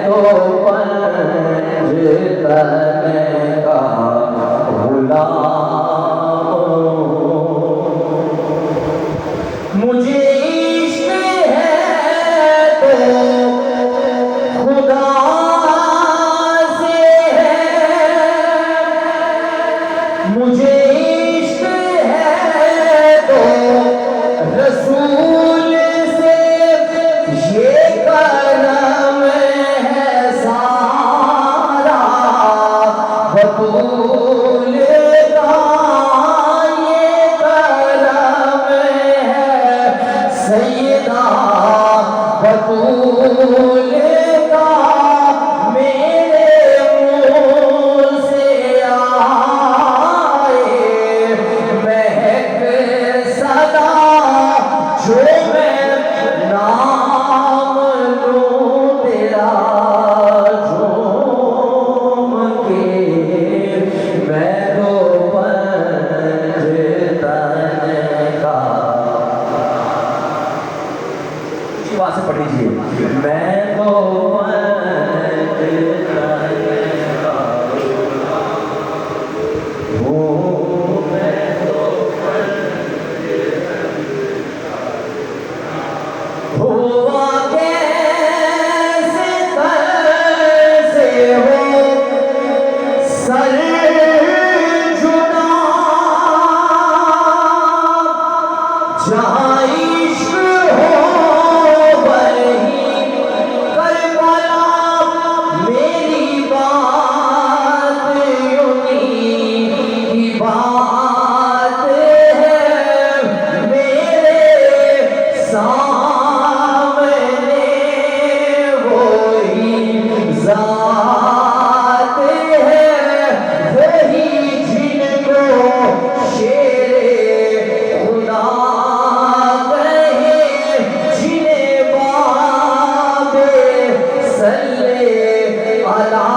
तो पंजतन का गुलाम हूँ। मुझे इश्क है तो खुदा से है, मुझे इश्क है तो रसूल से, ये करम है सारा बतूल का, ये करम है सैयदा बतूल का। मेरे मुँह से आए महक सदा, जो मैं नाम लूं तेरा झूम के, मैं तो पंजतन का। उसी बात से पढ़ लीजिए, मैं तो पंजतन का हूँ, मैं तो हुआ कैसे से हो सर जुदा, जहाँ इश्क हो वहीं करबला। मेरी बात यूं की बात है, मेरे सामने वही ज़ात है, वही जिनको शेर खुदा कहे, जिन्हें बाबे सल्ले अला